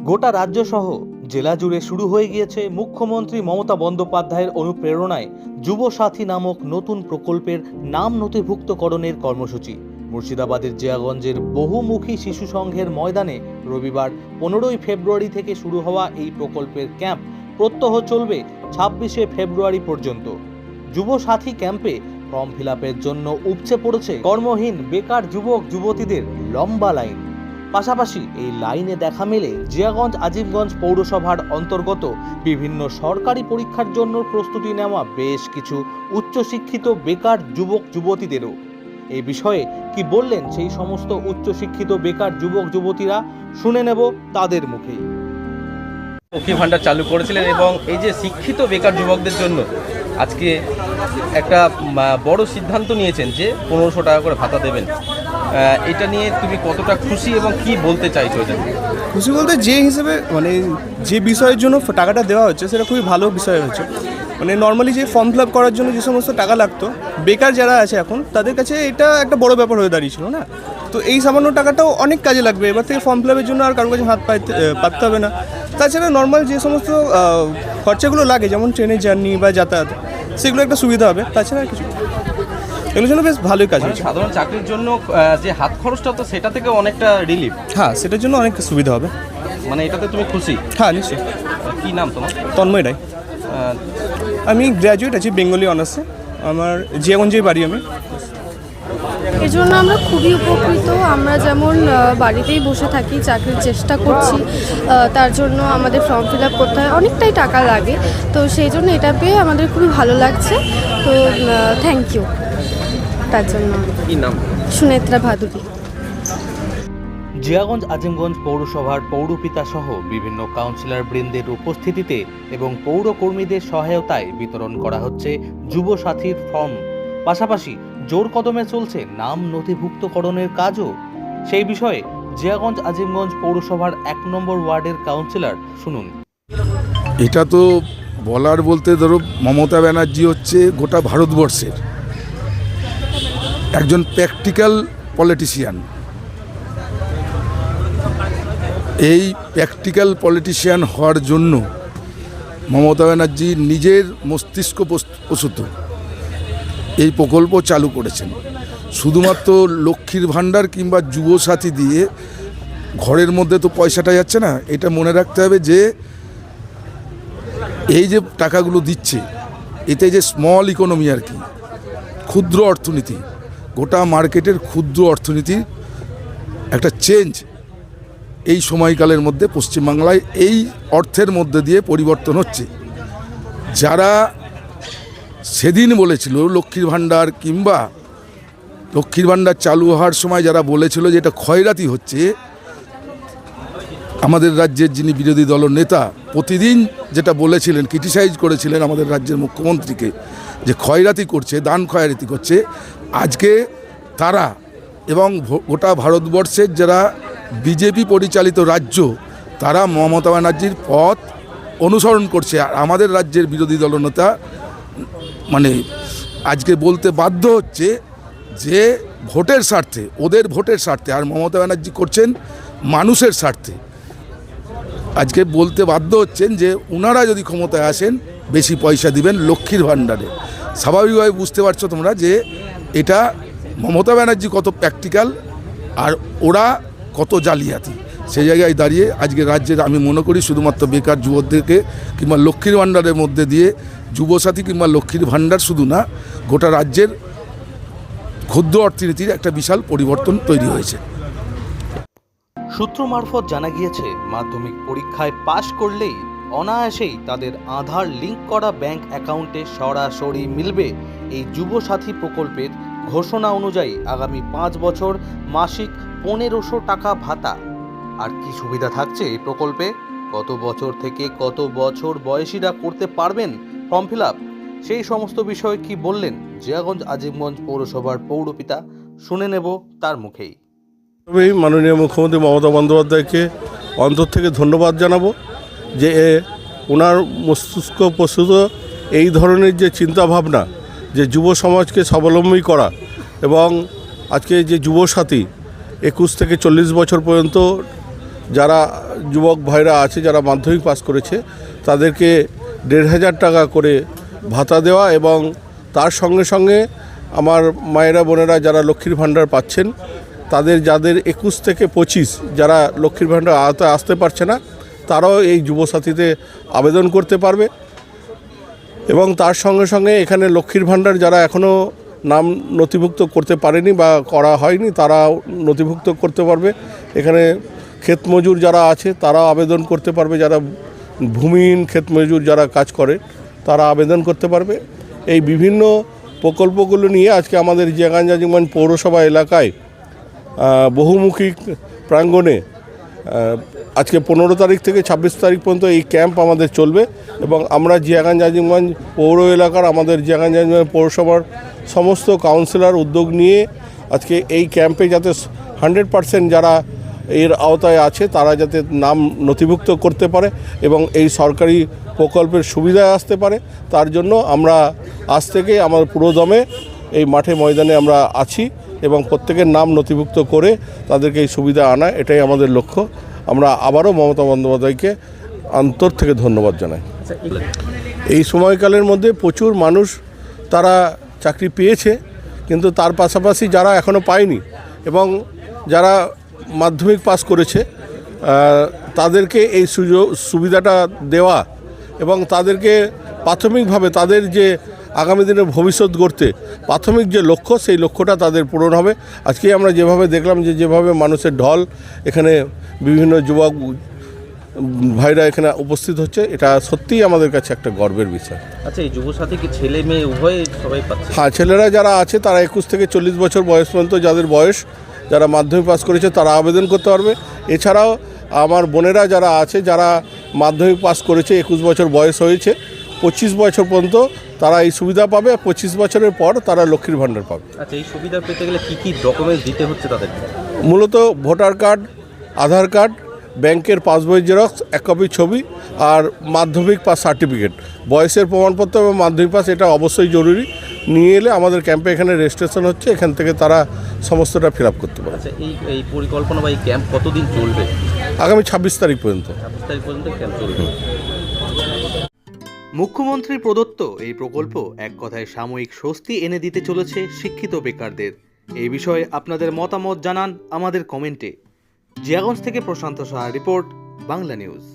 গোটা রাজ্য সহ জেলা জুড়ে শুরু হয়ে গিয়েছে মুখ্যমন্ত্রী মমতা বন্দ্যোপাধ্যায়ের অনুপ্রেরণায় যুব সাথী নামক নতুন প্রকল্পের নাম নথিভুক্তকরণের কর্মসূচি। মুর্শিদাবাদের জিয়াগঞ্জের বহুমুখী শিশু সংঘের ময়দানে রবিবার 15 ফেব্রুয়ারি থেকে শুরু হওয়া এই প্রকল্পের ক্যাম্প প্রত্যহ চলবে 26 ফেব্রুয়ারি পর্যন্ত। যুব সাথী ক্যাম্পে ফর্ম ফিল আপের জন্য উপচে পড়েছে কর্মহীন বেকার যুবক যুবতীদের লম্বা লাইন। পাশাপাশি এই লাইনে দেখা মেলে জিয়াগঞ্জ আজিমগঞ্জ পৌরসভার অন্তর্গত বিভিন্ন সরকারি পরীক্ষার জন্য প্রস্তুতি নেওয়া বেশ কিছু উচ্চশিক্ষিত বেকার যুবক যুবতীদেরও। এই বিষয়ে কি বললেন সেই সমস্ত উচ্চশিক্ষিত বেকার যুবক যুবতীরা, শুনে নেব তাদের মুখেই। লক্ষ্মী ভাণ্ডার চালু করেছিলেন এবং এই যে শিক্ষিত বেকার যুবকদের জন্য আজকে একটা বড় সিদ্ধান্ত নিয়েছেন যে 1500 টাকা করে ভাতা দেবেন। এটা নিয়ে তুমি কতটা খুশি এবং কি বলতে চাইছো? এটা খুশি বলতে যে হিসেবে যে বিষয়ের জন্য টাকাটা দেওয়া হচ্ছে সেটা খুবই ভালো বিষয় হচ্ছে। নর্মালি যে ফর্ম ফিল আপ করার জন্য যে সমস্ত টাকা লাগতো বেকার যারা আছে এখন তাদের কাছে এটা একটা বড় ব্যাপার হয়ে দাঁড়িয়েছিল না। তো এই সামান্য টাকাটাও অনেক কাজে লাগবে। এবার থেকে ফর্ম ফিল আপের জন্য আর কারোর কাছে হাত পাততে হবে না। তাছাড়া নর্মাল যে সমস্ত খরচাগুলো লাগে যেমন ট্রেনের জার্নি বা যাতায়াত, সেগুলো একটা সুবিধা হবে। তাছাড়া আর কিছু এগুলোর জন্য বেশ ভালোই কাজ হচ্ছে। সাধারণ চাকরির জন্য যে হাত খরচটা তো সেটা থেকে অনেকটা রিলিফ। হ্যাঁ, সেটার জন্য অনেক সুবিধা হবে। এটাতে তুমি খুশি? হ্যাঁ, নিশ্চয়ই। কি নাম তোমার? তন্ময় রায়। আমি গ্র্যাজুয়েট আছি বেঙ্গলি অনার্সে। আমার জিয়াগঞ্জেই বাড়ি। আমি এর জন্য আমরা খুবই উপকৃত। আমরা যেমন বাড়িতেই বসে থাকি, চাকরির চেষ্টা করছি, তার জন্য আমাদের ফর্ম ফিল আপ করতে হয়, অনেকটাই টাকা লাগে। তো সেই জন্য এটা পেয়ে আমাদের খুবই ভালো লাগছে। তো থ্যাংক ইউ তার জন্য। কি নাম? সুনেত্রা ভাদুরী। জিয়াগঞ্জ আজিমগঞ্জ পৌরসভার পৌরপিতা সহ বিভিন্ন কাউন্সিলর বৃন্দের উপস্থিতিতে এবং পৌরকর্মীদের সহায়তায় বিতরণ করা হচ্ছে যুব সাথীর ফর্ম। পাশাপাশি জোর কদমে চলছে নাম নথিভুক্তকরণের কাজও। সেই বিষয়ে জিয়াগঞ্জ আজিমগঞ্জ পৌরসভার 1 নম্বর ওয়ার্ডের কাউন্সিলর শুনুন। এটা তো বলার বলতে ধরো মমতা ব্যানার্জি হচ্ছে গোটা ভারতবর্ষের একজন প্র্যাকটিক্যাল পলিটিশিয়ান। এই প্র্যাকটিক্যাল পলিটিশিয়ান হওয়ার জন্য মমতা ব্যানার্জি নিজের মস্তিষ্ক প্রসূত এই প্রকল্প চালু করেছেন। শুধুমাত্র লক্ষ্মীর ভাণ্ডার কিংবা যুবসাথী দিয়ে ঘরের মধ্যে তো পয়সাটা যাচ্ছে না। এটা মনে রাখতে হবে যে এই যে টাকাগুলো দিচ্ছে এতে যে স্মল ইকোনমি আর কি, ক্ষুদ্র অর্থনীতি, গোটা মার্কেটের ক্ষুদ্র অর্থনীতির একটা চেঞ্জ এই সময়কালের মধ্যে পশ্চিমবাংলায় এই অর্থের মধ্যে দিয়ে পরিবর্তন হচ্ছে। যারা সেদিন বলেছিল লক্ষ্মীর ভাণ্ডার কিংবা লক্ষ্মীর ভাণ্ডার চালু হওয়ার সময় যারা বলেছিল যে এটা খয়রাতি হচ্ছে, আমাদের রাজ্যের যিনি বিরোধী দল নেতা প্রতিদিন যেটা বলেছিলেন, ক্রিটিসাইজ করেছিলেন আমাদের রাজ্যের মুখ্যমন্ত্রীকে যে খয়রাতি করছে, দান খয়রাতি করছে, আজকে তারা এবং গোটা ভারতবর্ষের যারা বিজেপি পরিচালিত রাজ্য তারা মমতা ব্যানার্জির পথ অনুসরণ করছে। আর আমাদের রাজ্যের বিরোধী দলনেতা আজকে বলতে বাধ্য হচ্ছে যে ভোটের স্বার্থে, ওদের ভোটের স্বার্থে, আর মমতা ব্যানার্জি করছেন মানুষের স্বার্থে। আজকে বলতে বাধ্য হচ্ছেন যে ওনারা যদি ক্ষমতায় আসেন বেশি পয়সা দিবেন লক্ষ্মীর ভাণ্ডারে। স্বাভাবিকভাবে বুঝতে পারছো তোমরা যে এটা মমতা ব্যানার্জি কত প্র্যাকটিক্যাল আর ওরা কত জালিয়াতি। সেই জায়গায় দাঁড়িয়ে আজকে রাজ্যের আমি মনে করি শুধুমাত্র বেকার যুবকদেরকে কিংবা লক্ষ্মীর ভাণ্ডারের মধ্যে দিয়ে যুবসাথী কিংবা লক্ষ্মীর ভাণ্ডার শুধু না, গোটা রাজ্যের ক্ষুদ্র অর্থনীতির একটা বিশাল পরিবর্তন তৈরি হয়েছে। সূত্র মারফত জানা গিয়েছে মাধ্যমিক পরীক্ষায় পাশ করলেই অনায়াসেই তাদের আধার লিঙ্ক করা ব্যাংক অ্যাকাউন্টে সরাসরি মিলবে এই যুব সাথী প্রকল্পের ঘোষণা অনুযায়ী আগামী 5 বছর মাসিক 1500 টাকা ভাতা। আর কি সুবিধা থাকছে এই প্রকল্পে? কত বছর থেকে কত বছর বয়সীরা করতে পারবেন ফর্ম ফিল আপ, সেই সমস্ত বিষয়ে কি বললেন জিয়াগঞ্জ আজিমগঞ্জ পৌরসভার পৌরপিতা, শুনে নেব তার মুখেই। মাননীয় মুখ্যমন্ত্রী মমতা বন্দ্যোপাধ্যায়কে অন্তর থেকে ধন্যবাদ জানাবো যে ওনার মস্তিষ্ক প্রসূত এই ধরনের যে চিন্তাভাবনা, যে যুব সমাজকে স্বাবলম্বী করা এবং আজকে যে যুবসাথী 21 থেকে 40 বছর পর্যন্ত যারা যুবক ভাইরা আছে, যারা মাধ্যমিক পাস করেছে, তাদেরকে 1,500 টাকা করে ভাতা দেওয়া এবং তার সঙ্গে সঙ্গে আমার মায়েরা বোনেরা যারা লক্ষ্মীর ভাণ্ডার পাচ্ছেন, যাদের 21 থেকে 25 যারা লক্ষ্মীর ভাণ্ডার আওতায় আসতে পারছে না, তারাও এই যুবসাথীতে আবেদন করতে পারবে। এবং তার সঙ্গে সঙ্গে এখানে লক্ষ্মীর ভাণ্ডার যারা এখনও নাম নথিভুক্ত করতে পারেনি বা করা হয়নি, তারা নথিভুক্ত করতে পারবে। এখানে ক্ষেতমজুর যারা আছে তারাও আবেদন করতে পারবে, যারা ভূমিহীন ক্ষেতমজুর যারা কাজ করে তারা আবেদন করতে পারবে। এই বিভিন্ন প্রকল্পগুলো নিয়ে আজকে আমাদের জিয়াগঞ্জ আজিমগঞ্জ পৌরসভা এলাকায় বহুমুখী প্রাঙ্গণে আজকে 15 তারিখ থেকে 26 তারিখ পর্যন্ত এই ক্যাম্প আমাদের চলবে এবং আমরা জিয়াগঞ্জ আজিমগঞ্জ পৌর এলাকার আমাদের জিয়াগঞ্জ আজিমগঞ্জ পৌরসভার সমস্ত কাউন্সিলর উদ্যোগ নিয়ে আজকে এই ক্যাম্পে যাতে 100% যারা এর আওতায় আছে তারা যাতে নাম নথিভুক্ত করতে পারে এবং এই সরকারি প্রকল্পের সুবিধায় আসতে পারে, তার জন্য আমরা আজ থেকে আমার পুরোদমে এই মাঠে ময়দানে আমরা আছি এবং প্রত্যেকের নাম নথিভুক্ত করে তাদেরকে এই সুবিধা আনা, এটাই আমাদের লক্ষ্য। আমরা আবারও মমতা বন্দ্যোপাধ্যায়কে অন্তর থেকে ধন্যবাদ জানাই। এই সময়কালের মধ্যে প্রচুর মানুষ তারা চাকরি পেয়েছে, কিন্তু তার পাশাপাশি যারা এখনও পায়নি এবং যারা মাধ্যমিক পাস করেছে তাদেরকে এই সুবিধাটা দেওয়া এবং তাদেরকে প্রাথমিকভাবে তাদের যে আগামী দিনে ভবিষ্যৎ গড়তে প্রাথমিক যে লক্ষ্য, সেই লক্ষ্যটা তাদের পূরণ হবে। আজকে আমরা যেভাবে দেখলাম যেভাবে মানুষের ঢল এখানে বিভিন্ন যুবক ভাইরা এখানে উপস্থিত হচ্ছে, এটা সত্যিই আমাদের কাছে একটা গর্বের বিষয়। আচ্ছা, এই যুবসাথী কি ছেলে মেয়ে উভয় সবাই পাচ্ছে? হ্যাঁ, ছেলেরা যারা আছে তারা 21 থেকে 40 বছর বয়স পর্যন্ত যাদের বয়স, যারা মাধ্যমিক পাস করেছে তারা আবেদন করতে পারবে। এছাড়াও আমার বোনেরা যারা আছে, যারা মাধ্যমিক পাস করেছে, 21 বছর বয়স হয়েছে, 25 বছর পর্যন্ত তারা এই সুবিধা পাবে। 25 বছরের পর তারা লক্ষ্মীর ভাণ্ডার পাবে। আচ্ছা, এই সুবিধা পেতে গেলে কী কী ডকুমেন্টস দিতে হচ্ছে তাদেরকে? মূলত ভোটার কার্ড, আধার কার্ড, ব্যাংকের পাসবই জেরক্স, 1 কপি ছবি আর মাধ্যমিক পাস সার্টিফিকেট, বয়সের প্রমাণপত্র এবং মাধ্যমিক পাস, এটা অবশ্যই জরুরি। নিয়ে এলে আমাদের ক্যাম্পে এখানে রেজিস্ট্রেশন হচ্ছে, এখান থেকে তারা সমস্তটা ফিল আপ করতে পারে। আচ্ছা, এই পরিকল্পনা বা এই ক্যাম্প কতদিন চলবে? আগামী 26 তারিখ পর্যন্ত। 26 তারিখ পর্যন্ত ক্যাম্প চলবে। মুখ্যমন্ত্রী প্রদত্ত এই প্রকল্প এক কথায় সাময়িক স্বস্তি এনে দিতে চলেছে শিক্ষিত বেকারদের। এই বিষয়ে আপনাদের মতামত জানান আমাদের কমেন্টে। জিয়াগঞ্জ থেকে প্রশান্ত সাহার রিপোর্ট, বাংলা নিউজ।